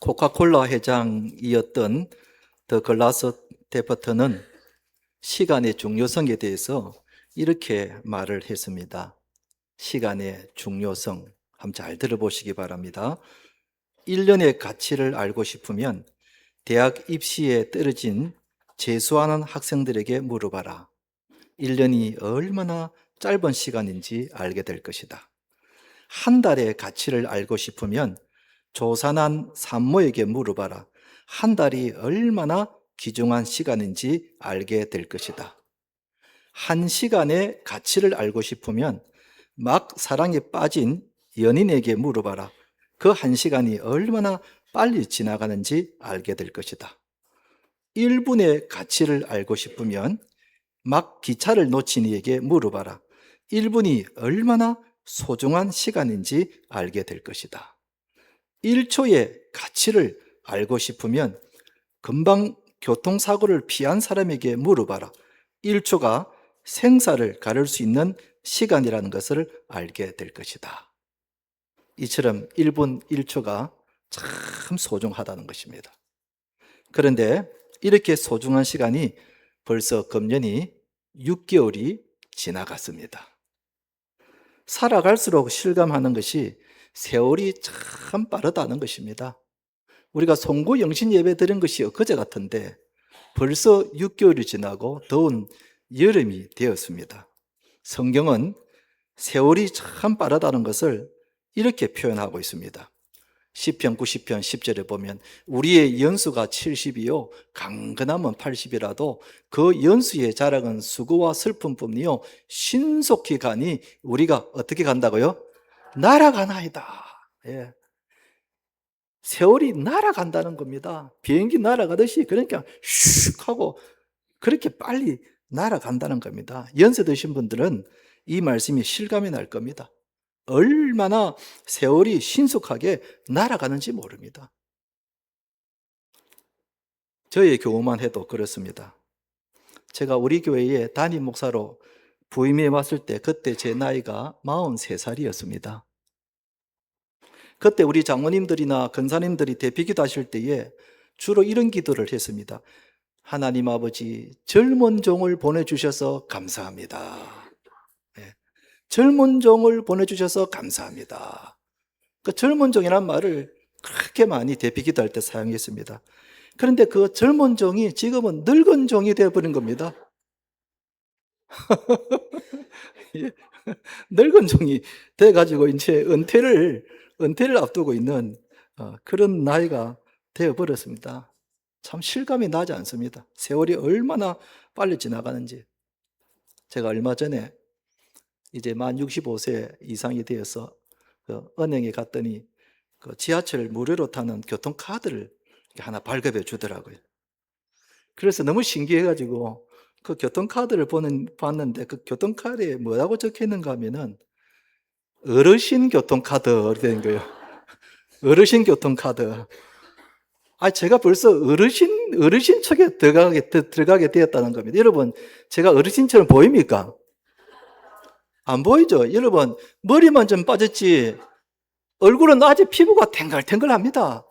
코카콜라 회장이었던 더 글라스 테퍼턴은 시간의 중요성에 대해서 이렇게 말을 했습니다. 시간의 중요성 한번 잘 들어보시기 바랍니다. 1년의 가치를 알고 싶으면 대학 입시에 떨어진 재수하는 학생들에게 물어봐라. 1년이 얼마나 짧은 시간인지 알게 될 것이다. 한 달의 가치를 알고 싶으면 조산한 산모에게 물어봐라. 한 달이 얼마나 귀중한 시간인지 알게 될 것이다. 한 시간의 가치를 알고 싶으면 막 사랑에 빠진 연인에게 물어봐라. 그 한 시간이 얼마나 빨리 지나가는지 알게 될 것이다. 1분의 가치를 알고 싶으면 막 기차를 놓친 이에게 물어봐라. 1분이 얼마나 소중한 시간인지 알게 될 것이다. 1초의 가치를 알고 싶으면 금방 교통사고를 피한 사람에게 물어봐라. 1초가 생사를 가를 수 있는 시간이라는 것을 알게 될 것이다. 이처럼 1분 1초가 참 소중하다는 것입니다. 그런데 이렇게 소중한 시간이 벌써 금년이 6개월이 지나갔습니다. 살아갈수록 실감하는 것이 세월이 참 빠르다는 것입니다. 우리가 송구 영신 예배 드린 것이 엊그제 같은데 벌써 6개월이 지나고 더운 여름이 되었습니다. 성경은 세월이 참 빠르다는 것을 이렇게 표현하고 있습니다. 시편 90편 10절에 보면 우리의 연수가 70이요 강건하면 80이라도 그 연수의 자락은 수고와 슬픔뿐이요 신속히 가니 우리가 어떻게 간다고요? 날아가나이다. 예. 세월이 날아간다는 겁니다. 비행기 날아가듯이 그러니까 슉 하고 그렇게 빨리 날아간다는 겁니다. 연세 드신 분들은 이 말씀이 실감이 날 겁니다. 얼마나 세월이 신속하게 날아가는지 모릅니다. 저의 경우만 해도 그렇습니다. 제가 우리 교회에 담임 목사로 부임해 왔을 때 그때 제 나이가 43살이었습니다. 그때 우리 장로님들이나 권사님들이 대피기도 하실 때에 주로 이런 기도를 했습니다. 하나님 아버지, 젊은 종을 보내주셔서 감사합니다. 젊은 종을 보내주셔서 감사합니다. 그 젊은 종이라는 말을 그렇게 많이 대피기도 할 때 사용했습니다. 그런데 그 젊은 종이 지금은 늙은 종이 되어버린 겁니다. 늙은 종이 돼가지고 이제 은퇴를 앞두고 있는 그런 나이가 되어버렸습니다. 참 실감이 나지 않습니다. 세월이 얼마나 빨리 지나가는지. 제가 얼마 전에 이제 만 65세 이상이 되어서 은행에 갔더니 그 지하철 무료로 타는 교통카드를 하나 발급해 주더라고요. 그래서 너무 신기해가지고 그 교통카드를 봤는데 그 교통카드에 뭐라고 적혀 있는가 하면은 어르신 교통카드 된 거예요. 어르신 교통카드. 제가 벌써 어르신 쪽에 들어가게 되었다는 겁니다. 여러분, 제가 어르신처럼 보입니까? 안 보이죠? 여러분, 머리만 좀 빠졌지, 얼굴은 아직 피부가 탱글탱글합니다.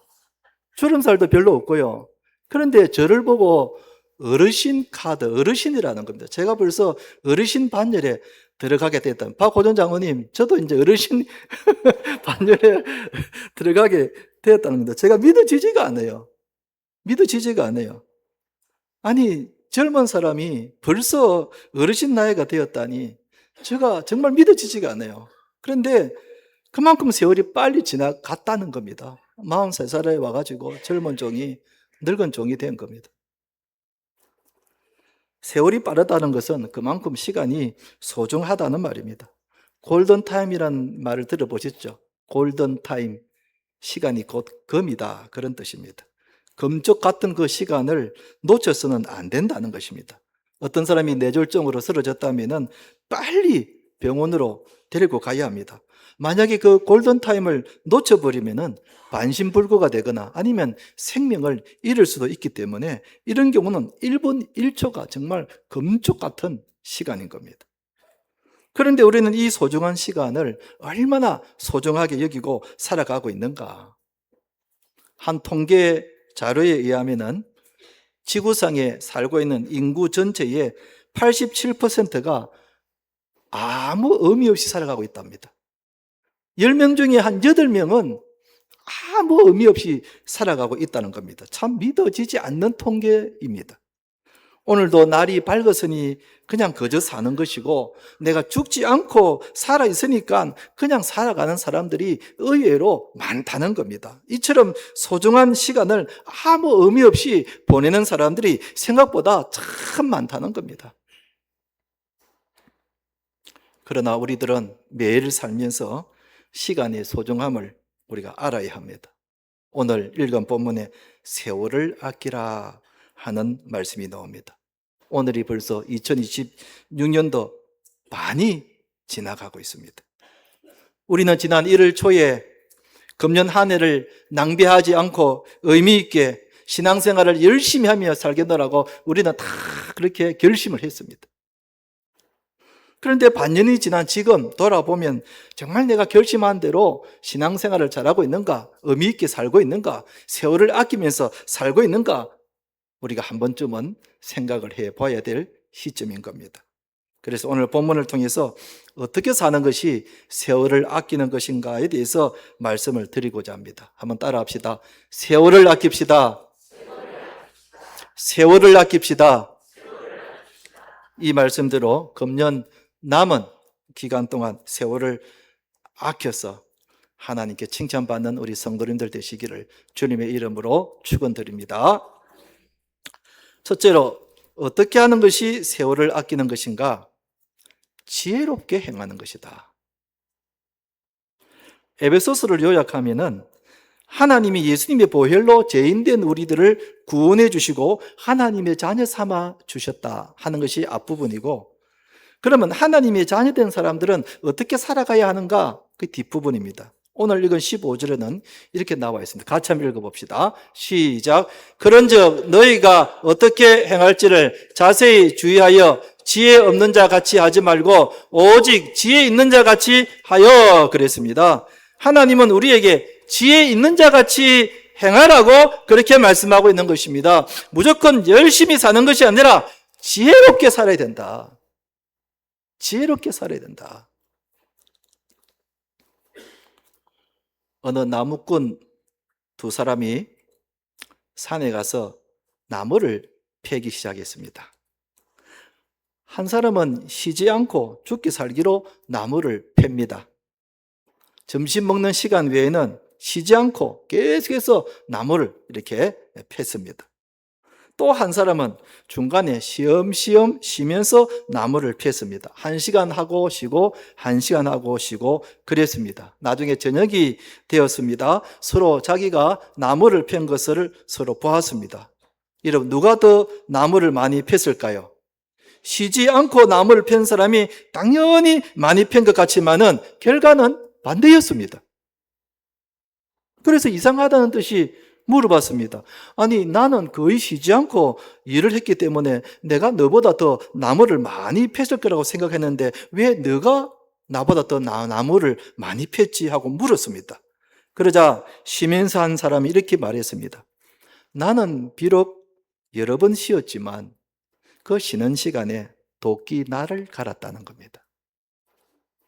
주름살도 별로 없고요. 그런데 저를 보고 어르신 카드, 어르신이라는 겁니다. 제가 벌써 어르신 반열에 들어가게 됐다. 박호준 장로님, 저도 이제 어르신 반열에 들어가게 되었다는 겁니다. 제가 믿어지지가 않아요. 믿어지지가 않아요. 아니, 젊은 사람이 벌써 어르신 나이가 되었다니, 제가 정말 믿어지지가 않아요. 그런데 그만큼 세월이 빨리 지나갔다는 겁니다. 43살에 와가지고 젊은 종이 늙은 종이 된 겁니다. 세월이 빠르다는 것은 그만큼 시간이 소중하다는 말입니다. 골든타임이라는 말을 들어보셨죠? 골든타임, 시간이 곧 금이다, 그런 뜻입니다. 금쪽 같은 그 시간을 놓쳐서는 안 된다는 것입니다. 어떤 사람이 뇌졸중으로 쓰러졌다면 빨리 병원으로 데리고 가야 합니다. 만약에 그 골든타임을 놓쳐버리면 반신불구가 되거나 아니면 생명을 잃을 수도 있기 때문에 이런 경우는 1분 1초가 정말 금쪽 같은 시간인 겁니다. 그런데 우리는 이 소중한 시간을 얼마나 소중하게 여기고 살아가고 있는가? 한 통계 자료에 의하면은 지구상에 살고 있는 인구 전체의 87%가 아무 의미 없이 살아가고 있답니다. 10명 중에 한 8명은 아무 의미 없이 살아가고 있다는 겁니다. 참 믿어지지 않는 통계입니다. 오늘도 날이 밝았으니 그냥 그저 사는 것이고, 내가 죽지 않고 살아있으니까 그냥 살아가는 사람들이 의외로 많다는 겁니다. 이처럼 소중한 시간을 아무 의미 없이 보내는 사람들이 생각보다 참 많다는 겁니다. 그러나 우리들은 매일 살면서 시간의 소중함을 우리가 알아야 합니다. 오늘 읽은 본문에 세월을 아끼라 하는 말씀이 나옵니다. 오늘이 벌써 2026년도 많이 지나가고 있습니다. 우리는 지난 1월 초에 금년 한 해를 낭비하지 않고 의미 있게 신앙생활을 열심히 하며 살겠노라고 우리는 다 그렇게 결심을 했습니다. 그런데 반년이 지난 지금 돌아보면 정말 내가 결심한 대로 신앙생활을 잘하고 있는가? 의미 있게 살고 있는가? 세월을 아끼면서 살고 있는가? 우리가 한 번쯤은 생각을 해봐야 될 시점인 겁니다. 그래서 오늘 본문을 통해서 어떻게 사는 것이 세월을 아끼는 것인가에 대해서 말씀을 드리고자 합니다. 한번 따라합시다. 세월을 아낍시다. 세월을 아낍시다. 이 말씀대로 금년 남은 기간 동안 세월을 아껴서 하나님께 칭찬받는 우리 성도님들 되시기를 주님의 이름으로 축원드립니다. 첫째로, 어떻게 하는 것이 세월을 아끼는 것인가? 지혜롭게 행하는 것이다. 에베소서를 요약하면은 하나님이 예수님의 보혈로 죄인된 우리들을 구원해 주시고 하나님의 자녀 삼아 주셨다 하는 것이 앞부분이고, 그러면 하나님의 자녀된 사람들은 어떻게 살아가야 하는가? 그 뒷부분입니다. 오늘 읽은 15절에는 이렇게 나와 있습니다. 같이 한번 읽어봅시다. 시작. 그런즉 너희가 어떻게 행할지를 자세히 주의하여 지혜 없는 자 같이 하지 말고 오직 지혜 있는 자 같이 하여 그랬습니다. 하나님은 우리에게 지혜 있는 자 같이 행하라고 그렇게 말씀하고 있는 것입니다. 무조건 열심히 사는 것이 아니라 지혜롭게 살아야 된다. 지혜롭게 살아야 된다. 어느 나무꾼 두 사람이 산에 가서 나무를 패기 시작했습니다. 한 사람은 쉬지 않고 죽기 살기로 나무를 팹니다. 점심 먹는 시간 외에는 쉬지 않고 계속해서 나무를 이렇게 팼습니다. 또 한 사람은 중간에 쉬엄쉬엄 쉬면서 나무를 폈습니다. 1시간 하고 쉬고 1시간 하고 쉬고 그랬습니다. 나중에 저녁이 되었습니다. 서로 자기가 나무를 편 것을 서로 보았습니다. 여러분, 누가 더 나무를 많이 폈을까요? 쉬지 않고 나무를 편 사람이 당연히 많이 편 것 같지만은 결과는 반대였습니다. 그래서 이상하다는 뜻이 물어봤습니다. 아니, 나는 거의 쉬지 않고 일을 했기 때문에 내가 너보다 더 나무를 많이 폈을 거라고 생각했는데 왜 너가 나보다 더 나무를 많이 폈지 하고 물었습니다. 그러자 쉬면서 한 사람이 이렇게 말했습니다. 나는 비록 여러 번 쉬었지만 그 쉬는 시간에 도끼 나를 갈았다는 겁니다.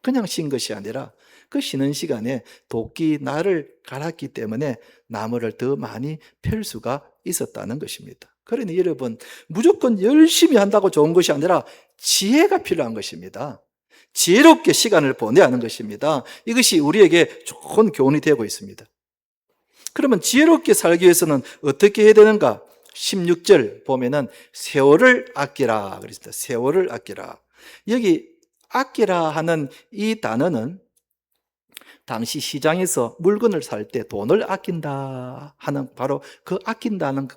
그냥 쉰 것이 아니라 그 쉬는 시간에 도끼 나를 갈았기 때문에 나무를 더 많이 펼 수가 있었다는 것입니다. 그러니 여러분, 무조건 열심히 한다고 좋은 것이 아니라 지혜가 필요한 것입니다. 지혜롭게 시간을 보내야 하는 것입니다. 이것이 우리에게 좋은 교훈이 되고 있습니다. 그러면 지혜롭게 살기 위해서는 어떻게 해야 되는가? 16절 보면은 세월을 아끼라 그랬습니다. 세월을 아끼라. 여기 아끼라 하는 이 단어는 당시 시장에서 물건을 살 때 돈을 아낀다 하는 바로 그 아낀다는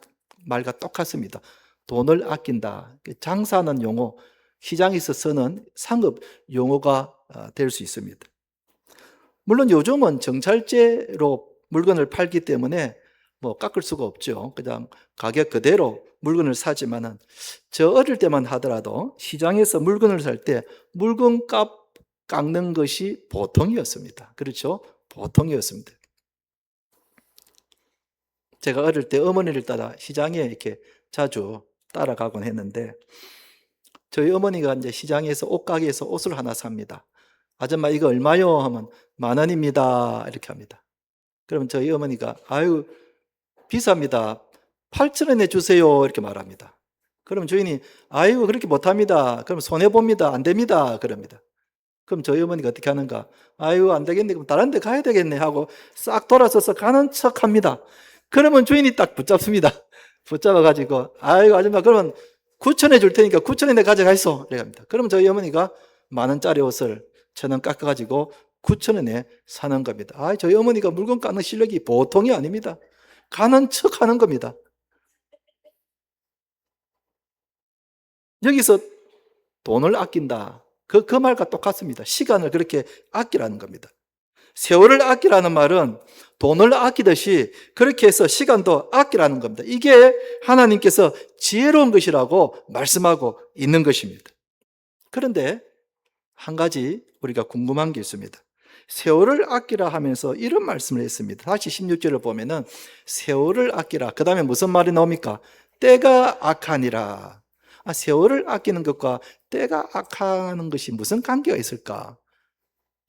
말과 똑같습니다. 돈을 아낀다. 장사하는 용어, 시장에서 쓰는 상업 용어가 될 수 있습니다. 물론 요즘은 정찰제로 물건을 팔기 때문에 뭐 깎을 수가 없죠. 그냥 가격 그대로 물건을 사지만은 저 어릴 때만 하더라도 시장에서 물건을 살 때 물건값 깎는 것이 보통이었습니다. 그렇죠? 보통이었습니다. 제가 어릴 때 어머니를 따라 시장에 이렇게 자주 따라가곤 했는데, 저희 어머니가 이제 시장에서 옷가게에서 옷을 하나 삽니다. 아줌마 이거 얼마요? 하면 10,000원입니다. 이렇게 합니다. 그러면 저희 어머니가 아유 비쌉니다. 8,000원에 주세요. 이렇게 말합니다. 그럼 주인이 아이고 그렇게 못합니다. 그럼 손해봅니다. 안 됩니다. 그럽니다. 그럼 저희 어머니가 어떻게 하는가? 아유 안 되겠네. 그럼 다른 데 가야 되겠네 하고 싹 돌아서서 가는 척 합니다. 그러면 주인이 딱 붙잡습니다. 붙잡아가지고 아이고 아줌마 그러면 9,000원에 줄 테니까 9,000원에 가져가있어. 이렇게 합니다. 그럼 저희 어머니가 10,000원짜리 옷을 1,000원 깎아가지고 9,000원에 사는 겁니다. 아, 저희 어머니가 물건 깎는 실력이 보통이 아닙니다. 가는 척 하는 겁니다. 여기서 돈을 아낀다. 그 말과 똑같습니다. 시간을 그렇게 아끼라는 겁니다. 세월을 아끼라는 말은 돈을 아끼듯이 그렇게 해서 시간도 아끼라는 겁니다. 이게 하나님께서 지혜로운 것이라고 말씀하고 있는 것입니다. 그런데 한 가지 우리가 궁금한 게 있습니다. 세월을 아끼라 하면서 이런 말씀을 했습니다. 다시 16절을 보면은 세월을 아끼라. 그 다음에 무슨 말이 나옵니까? 때가 악하니라. 세월을 아끼는 것과 때가 악하는 것이 무슨 관계가 있을까?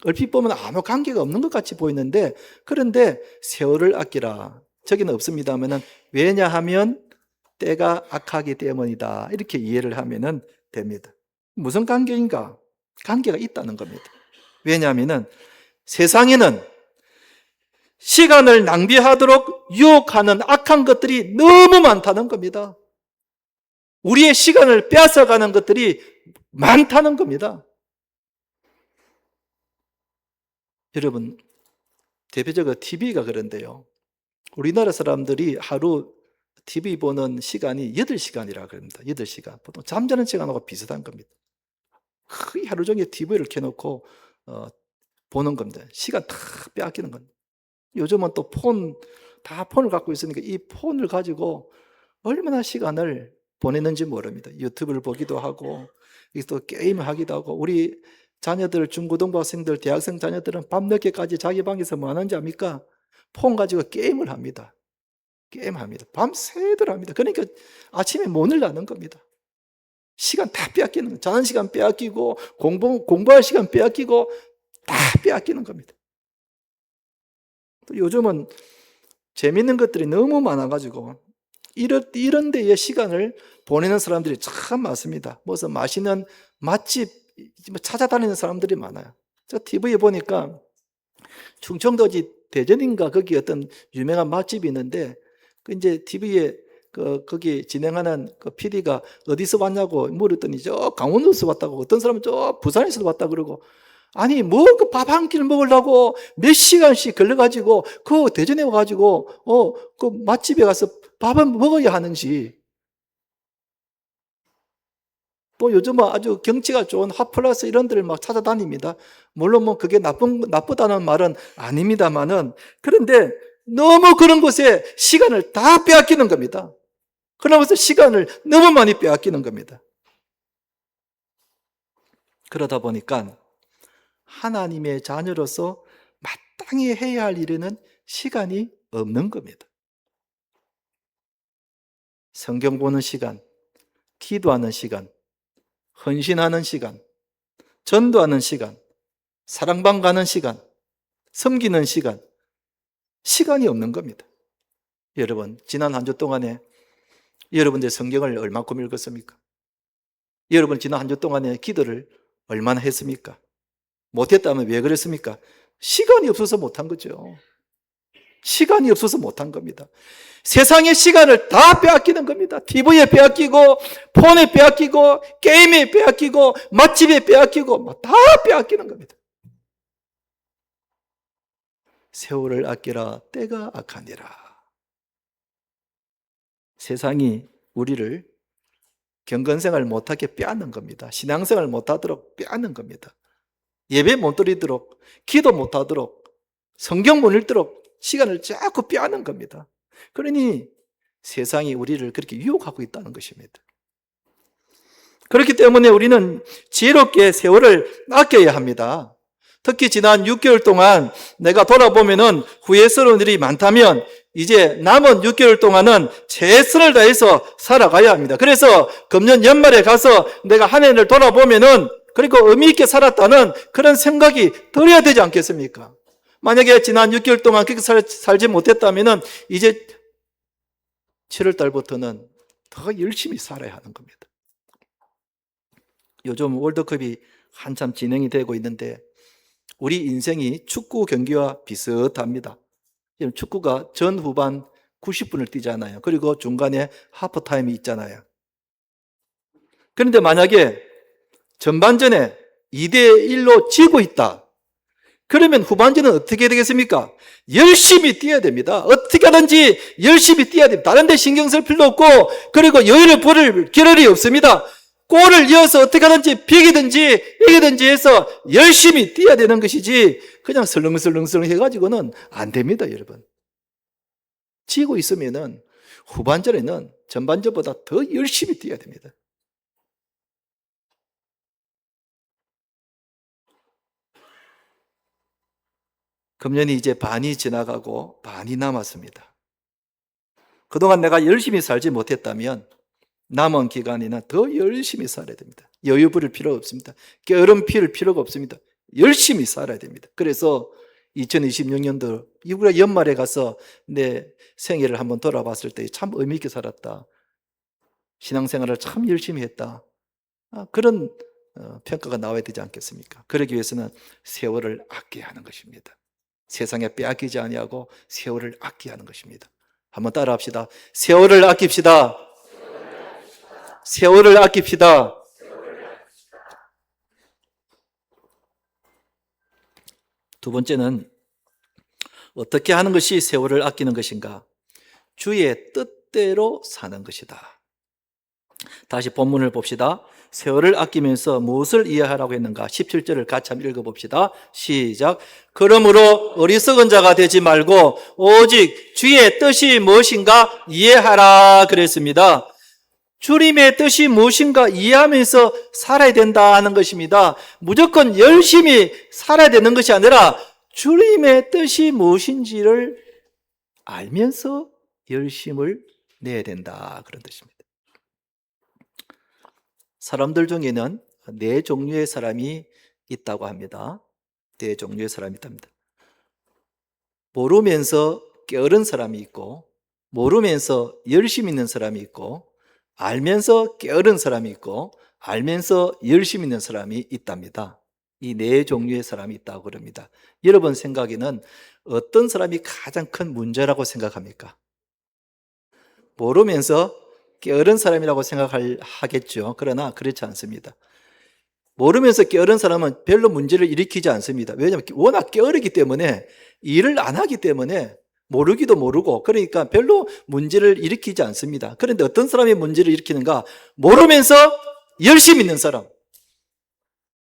얼핏 보면 아무 관계가 없는 것 같이 보이는데, 그런데 세월을 아끼라. 저기는 없습니다만은 왜냐하면 때가 악하기 때문이다. 이렇게 이해를 하면은 됩니다. 무슨 관계인가? 관계가 있다는 겁니다. 왜냐하면은 세상에는 시간을 낭비하도록 유혹하는 악한 것들이 너무 많다는 겁니다. 우리의 시간을 빼앗아가는 것들이 많다는 겁니다. 여러분, 대표적으로 TV가 그런데요. 우리나라 사람들이 하루 TV 보는 시간이 8시간이라 그럽니다. 8시간. 보통 잠자는 시간하고 비슷한 겁니다. 거의 하루 종일 TV를 켜놓고 보는 겁니다. 시간 다 빼앗기는 겁니다. 요즘은 또 다 폰을 갖고 있으니까 이 폰을 가지고 얼마나 시간을 보내는지 모릅니다. 유튜브를 보기도 하고, 또 게임을 하기도 하고, 우리 자녀들, 중고등부 학생들, 대학생 자녀들은 밤늦게까지 자기 방에서 뭐 하는지 압니까? 폰 가지고 게임을 합니다. 게임합니다. 밤새도록 합니다. 그러니까 아침에 못을 나는 겁니다. 시간 다 빼앗기는 거예요. 자는 시간 빼앗기고, 공부할 시간 빼앗기고, 다 빼앗기는 겁니다. 또 요즘은 재밌는 것들이 너무 많아가지고, 이런 데에 시간을 보내는 사람들이 참 많습니다. 무슨 맛있는 맛집 찾아다니는 사람들이 많아요. 저 TV에 보니까 충청도지 대전인가 거기 어떤 유명한 맛집이 있는데, 이제 TV에 거기 진행하는 그 PD가 어디서 왔냐고 물었더니 저 강원도에서 왔다고, 어떤 사람은 저 부산에서 왔다 그러고, 아니 뭐 그 밥 한 끼를 먹으려고 몇 시간씩 걸려가지고 그 대전에 와가지고 그 맛집에 가서 밥을 먹어야 하는지. 또 요즘은 아주 경치가 좋은 핫플러스 이런 데를 막 찾아다닙니다. 물론 뭐 그게 나쁘다는 말은 아닙니다만은, 그런데 너무 그런 곳에 시간을 다 빼앗기는 겁니다. 그러면서 시간을 너무 많이 빼앗기는 겁니다. 그러다 보니까 하나님의 자녀로서 마땅히 해야 할 일에는 시간이 없는 겁니다. 성경 보는 시간, 기도하는 시간, 헌신하는 시간, 전도하는 시간, 사랑방 가는 시간, 섬기는 시간, 시간이 없는 겁니다. 여러분, 지난 한 주 동안에 여러분들 성경을 얼마큼 읽었습니까? 여러분 지난 한 주 동안에 기도를 얼마나 했습니까? 못했다면 왜 그랬습니까? 시간이 없어서 못한 거죠. 시간이 없어서 못한 겁니다. 세상의 시간을 다 빼앗기는 겁니다. TV에 빼앗기고, 폰에 빼앗기고, 게임에 빼앗기고, 맛집에 빼앗기고, 다 빼앗기는 겁니다. 세월을 아끼라 때가 악하니라. 세상이 우리를 경건생활 못하게 빼앗는 겁니다. 신앙생활 못하도록 빼앗는 겁니다. 예배 못 드리도록, 기도 못하도록, 성경 못 읽도록 시간을 자꾸 빼앗는 겁니다. 그러니 세상이 우리를 그렇게 유혹하고 있다는 것입니다. 그렇기 때문에 우리는 지혜롭게 세월을 아껴야 합니다. 특히 지난 6개월 동안 내가 돌아보면은 후회스러운 일이 많다면 이제 남은 6개월 동안은 최선을 다해서 살아가야 합니다. 그래서 금년 연말에 가서 내가 한 해를 돌아보면은 그리고 의미 있게 살았다는 그런 생각이 들어야 되지 않겠습니까? 만약에 지난 6개월 동안 그렇게 살지 못했다면은 이제 7월 달부터는 더 열심히 살아야 하는 겁니다. 요즘 월드컵이 한참 진행이 되고 있는데 우리 인생이 축구 경기와 비슷합니다. 지금 축구가 전 후반 90분을 뛰잖아요. 그리고 중간에 하프타임이 있잖아요. 그런데 만약에 전반전에 2대1로 지고 있다. 그러면 후반전은 어떻게 되겠습니까? 열심히 뛰어야 됩니다. 어떻게 하든지 열심히 뛰어야 됩니다. 다른 데 신경 쓸 필요 없고 그리고 여유를 부릴 겨를이 없습니다. 골을 이어서 어떻게 하든지 비기든지 이기든지 해서 열심히 뛰어야 되는 것이지 그냥 설렁설렁 해가지고는 안 됩니다, 여러분. 지고 있으면은 후반전에는 전반전보다 더 열심히 뛰어야 됩니다. 금년이 이제 반이 지나가고 반이 남았습니다. 그동안 내가 열심히 살지 못했다면 남은 기간에는 더 열심히 살아야 됩니다. 여유 부릴 필요 없습니다. 게으름 피울 필요가 없습니다. 열심히 살아야 됩니다. 그래서 2026년도 우리가 연말에 가서 내 생애를 한번 돌아봤을 때 참 의미 있게 살았다. 신앙생활을 참 열심히 했다. 그런 평가가 나와야 되지 않겠습니까? 그러기 위해서는 세월을 아껴야 하는 것입니다. 세상에 빼앗기지 아니하고 세월을 아껴야 하는 것입니다. 한번 따라합시다. 세월을 아낍시다. 세월을 아낍시다. 두 번째는 어떻게 하는 것이 세월을 아끼는 것인가? 주의 뜻대로 사는 것이다. 다시 본문을 봅시다. 세월을 아끼면서 무엇을 이해하라고 했는가? 17절을 같이 한번 읽어봅시다. 시작. 그러므로 어리석은 자가 되지 말고 오직 주의 뜻이 무엇인가 이해하라 그랬습니다. 주님의 뜻이 무엇인가 이해하면서 살아야 된다는 것입니다. 무조건 열심히 살아야 되는 것이 아니라 주님의 뜻이 무엇인지를 알면서 열심을 내야 된다 그런 뜻입니다. 사람들 중에는 네 종류의 사람이 있다고 합니다. 네 종류의 사람이 있답니다. 모르면서 게으른 사람이 있고 모르면서 열심히 있는 사람이 있고 알면서 게으른 사람이 있고 알면서 열심히 있는 사람이 있답니다. 이 네 종류의 사람이 있다고 그럽니다. 여러분 생각에는 어떤 사람이 가장 큰 문제라고 생각합니까? 모르면서 게으른 사람이라고 생각하겠죠. 그러나 그렇지 않습니다. 모르면서 게으른 사람은 별로 문제를 일으키지 않습니다. 왜냐하면 워낙 게으르기 때문에 일을 안 하기 때문에 모르기도 모르고 그러니까 별로 문제를 일으키지 않습니다. 그런데 어떤 사람이 문제를 일으키는가? 모르면서 열심히 있는 사람.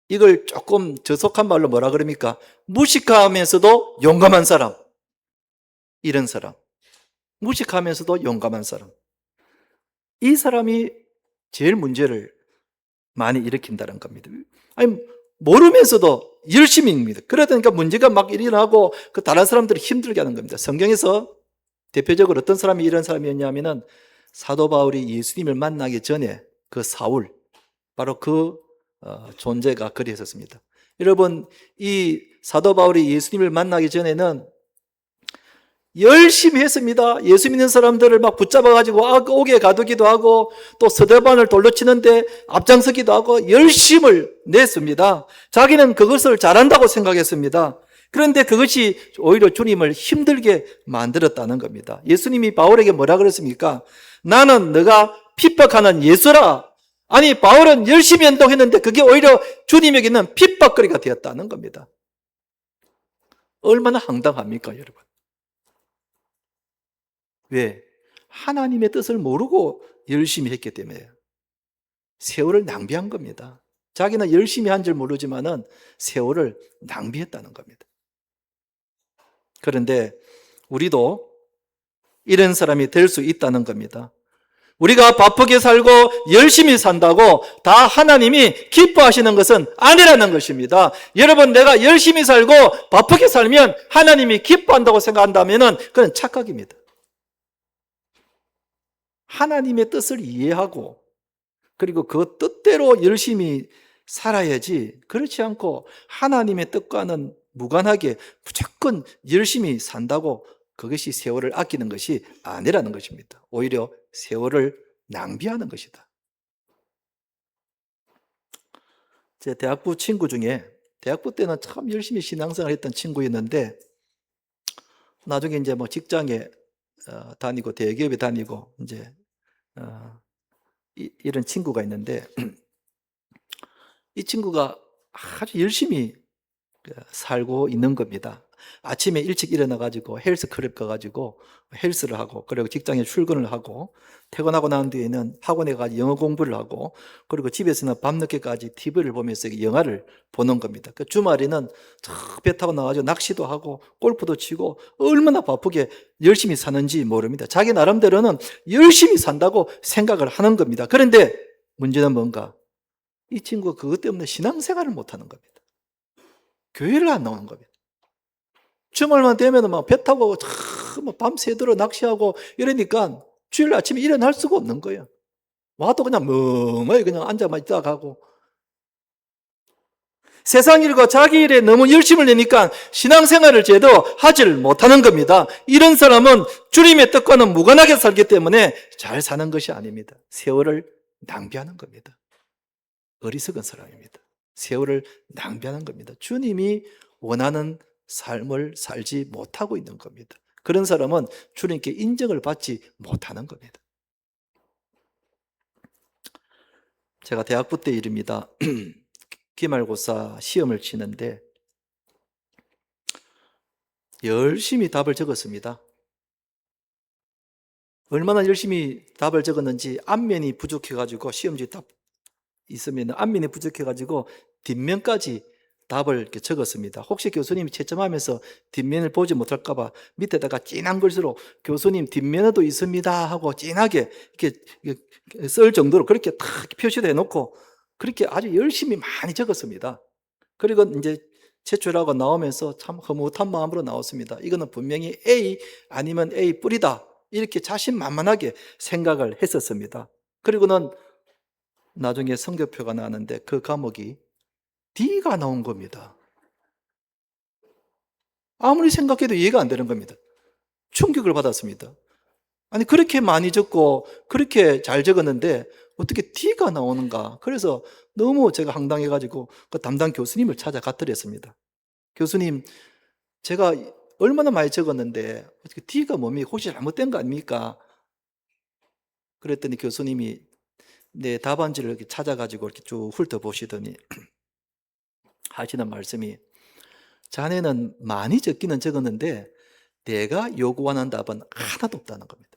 이걸 조금 저속한 말로 뭐라 그럽니까? 무식하면서도 용감한 사람. 이런 사람. 무식하면서도 용감한 사람. 이 사람이 제일 문제를 많이 일으킨다는 겁니다. 아니, 모르면서도 열심히입니다. 그러다 보니까 문제가 막 일어나고 그 다른 사람들이 힘들게 하는 겁니다. 성경에서 대표적으로 어떤 사람이 이런 사람이었냐면은 사도 바울이 예수님을 만나기 전에 그 사울, 바로 그 존재가 그랬었습니다. 여러분, 이 사도 바울이 예수님을 만나기 전에는 열심히 했습니다. 예수 믿는 사람들을 막 붙잡아가지고 옥에 가두기도 하고 또 서대반을 돌로 치는데 앞장서기도 하고 열심을 냈습니다. 자기는 그것을 잘한다고 생각했습니다. 그런데 그것이 오히려 주님을 힘들게 만들었다는 겁니다. 예수님이 바울에게 뭐라 그랬습니까? 나는 너가 핍박하는 예수라. 아니, 바울은 열심히 행동했는데 그게 오히려 주님에게는 핍박거리가 되었다는 겁니다. 얼마나 황당합니까, 여러분? 왜? 하나님의 뜻을 모르고 열심히 했기 때문에 세월을 낭비한 겁니다. 자기는 열심히 한 줄 모르지만은 세월을 낭비했다는 겁니다. 그런데 우리도 이런 사람이 될 수 있다는 겁니다. 우리가 바쁘게 살고 열심히 산다고 다 하나님이 기뻐하시는 것은 아니라는 것입니다. 여러분, 내가 열심히 살고 바쁘게 살면 하나님이 기뻐한다고 생각한다면 그건 착각입니다. 하나님의 뜻을 이해하고 그리고 그 뜻대로 열심히 살아야지, 그렇지 않고 하나님의 뜻과는 무관하게 무조건 열심히 산다고 그것이 세월을 아끼는 것이 아니라는 것입니다. 오히려 세월을 낭비하는 것이다. 제 대학부 친구 중에 대학부 때는 참 열심히 신앙생활 했던 친구였는데 나중에 이제 뭐 직장에 다니고 대기업에 다니고 이제 이런 친구가 있는데 이 친구가 아주 열심히 살고 있는 겁니다. 아침에 일찍 일어나 가지고 헬스 클럽 가 가지고 헬스를 하고, 그리고 직장에 출근을 하고, 퇴근하고 난 뒤에는 학원에 가서 영어 공부를 하고, 그리고 집에서는 밤늦게까지 TV를 보면서 영화를 보는 겁니다. 그 주말에는 배 타고 나가지고 낚시도 하고 골프도 치고 얼마나 바쁘게 열심히 사는지 모릅니다. 자기 나름대로는 열심히 산다고 생각을 하는 겁니다. 그런데 문제는 뭔가? 이 친구가 그것 때문에 신앙생활을 못하는 겁니다. 교회를 안 나오는 겁니다. 주말만 되면 막 배 타고 밤새도록 낚시하고 이러니까 주일 아침에 일어날 수가 없는 거예요. 와도 그냥 멍하니 그냥 앉아만 있다가 가고, 세상 일과 자기 일에 너무 열심을 내니까 신앙생활을 제대로 하질 못하는 겁니다. 이런 사람은 주님의 뜻과는 무관하게 살기 때문에 잘 사는 것이 아닙니다. 세월을 낭비하는 겁니다. 어리석은 사람입니다. 세월을 낭비하는 겁니다. 주님이 원하는 삶을 살지 못하고 있는 겁니다. 그런 사람은 주님께 인정을 받지 못하는 겁니다. 제가 대학부 때 일입니다. 기말고사 시험을 치는데 열심히 답을 적었습니다. 얼마나 열심히 답을 적었는지 앞면이 부족해가지고 시험지 답 있으면 앞면이 부족해가지고 뒷면까지 답을 이렇게 적었습니다. 혹시 교수님이 채점하면서 뒷면을 보지 못할까봐 밑에다가 진한 글씨로 교수님 뒷면에도 있습니다 하고 진하게 이렇게 쓸 정도로 그렇게 딱 표시도 해놓고 그렇게 아주 열심히 많이 적었습니다. 그리고 이제 제출하고 나오면서 참 흐뭇한 마음으로 나왔습니다. 이거는 분명히 A 아니면 A 뿌리다, 이렇게 자신만만하게 생각을 했었습니다. 그리고는 나중에 성적표가 나왔는데 그 과목이 D가 나온 겁니다. 아무리 생각해도 이해가 안 되는 겁니다. 충격을 받았습니다. 아니 그렇게 많이 적고 그렇게 잘 적었는데 어떻게 D가 나오는가. 그래서 너무 제가 황당해가지고 그 담당 교수님을 찾아갔더랬습니다. 교수님, 제가 얼마나 많이 적었는데 어떻게 D가 뭡니까? 혹시 잘못된 거 아닙니까? 그랬더니 교수님이 내 답안지를 이렇게 찾아가지고 이렇게 쭉 훑어보시더니 하시는 말씀이, 자네는 많이 적기는 적었는데 내가 요구하는 답은 하나도 없다는 겁니다.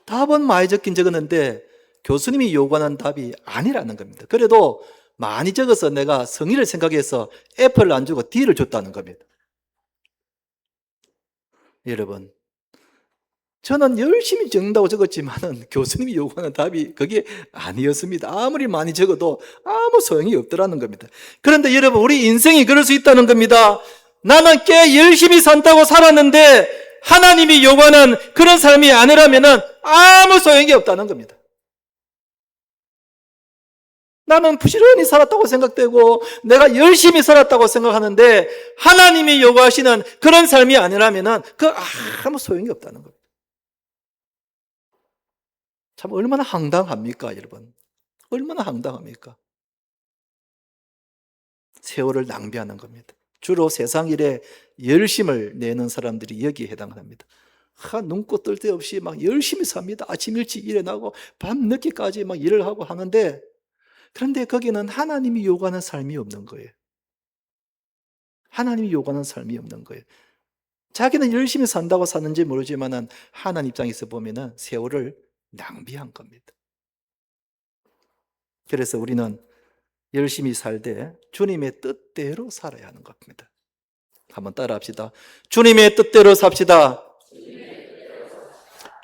답은 많이 적긴 적었는데 교수님이 요구하는 답이 아니라는 겁니다. 그래도 많이 적어서 내가 성의를 생각해서 F를 안 주고 D를 줬다는 겁니다. 여러분, 저는 열심히 적는다고 적었지만은 교수님이 요구하는 답이 그게 아니었습니다. 아무리 많이 적어도 아무 소용이 없더라는 겁니다. 그런데 여러분, 우리 인생이 그럴 수 있다는 겁니다. 나는 꽤 열심히 산다고 살았는데 하나님이 요구하는 그런 삶이 아니라면은 아무 소용이 없다는 겁니다. 나는 부지런히 살았다고 생각되고 내가 열심히 살았다고 생각하는데 하나님이 요구하시는 그런 삶이 아니라면은 그 아무 소용이 없다는 겁니다. 참 얼마나 황당합니까, 여러분? 얼마나 황당합니까? 세월을 낭비하는 겁니다. 주로 세상 일에 열심을 내는 사람들이 여기에 해당합니다. 눈코 뜰 데 없이 막 열심히 삽니다. 아침 일찍 일어나고 밤 늦게까지 막 일을 하고 하는데, 그런데 거기는 하나님이 요구하는 삶이 없는 거예요. 하나님이 요구하는 삶이 없는 거예요. 자기는 열심히 산다고 사는지 모르지만 하나님 입장에서 보면 세월을 낭비한 겁니다. 그래서 우리는 열심히 살되 주님의 뜻대로 살아야 하는 겁니다. 한번 따라 합시다. 주님의 뜻대로 삽시다.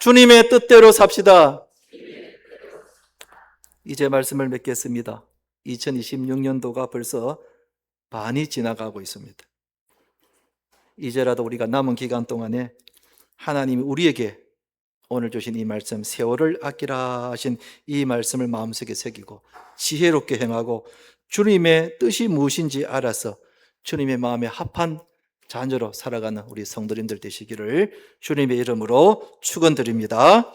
주님의 뜻대로 삽시다. 이제 말씀을 맺겠습니다. 2026년도가 벌써 반이 지나가고 있습니다. 이제라도 우리가 남은 기간 동안에 하나님이 우리에게 오늘 주신 이 말씀, 세월을 아끼라 하신 이 말씀을 마음속에 새기고 지혜롭게 행하고 주님의 뜻이 무엇인지 알아서 주님의 마음에 합한 자녀로 살아가는 우리 성도님들 되시기를 주님의 이름으로 축원드립니다.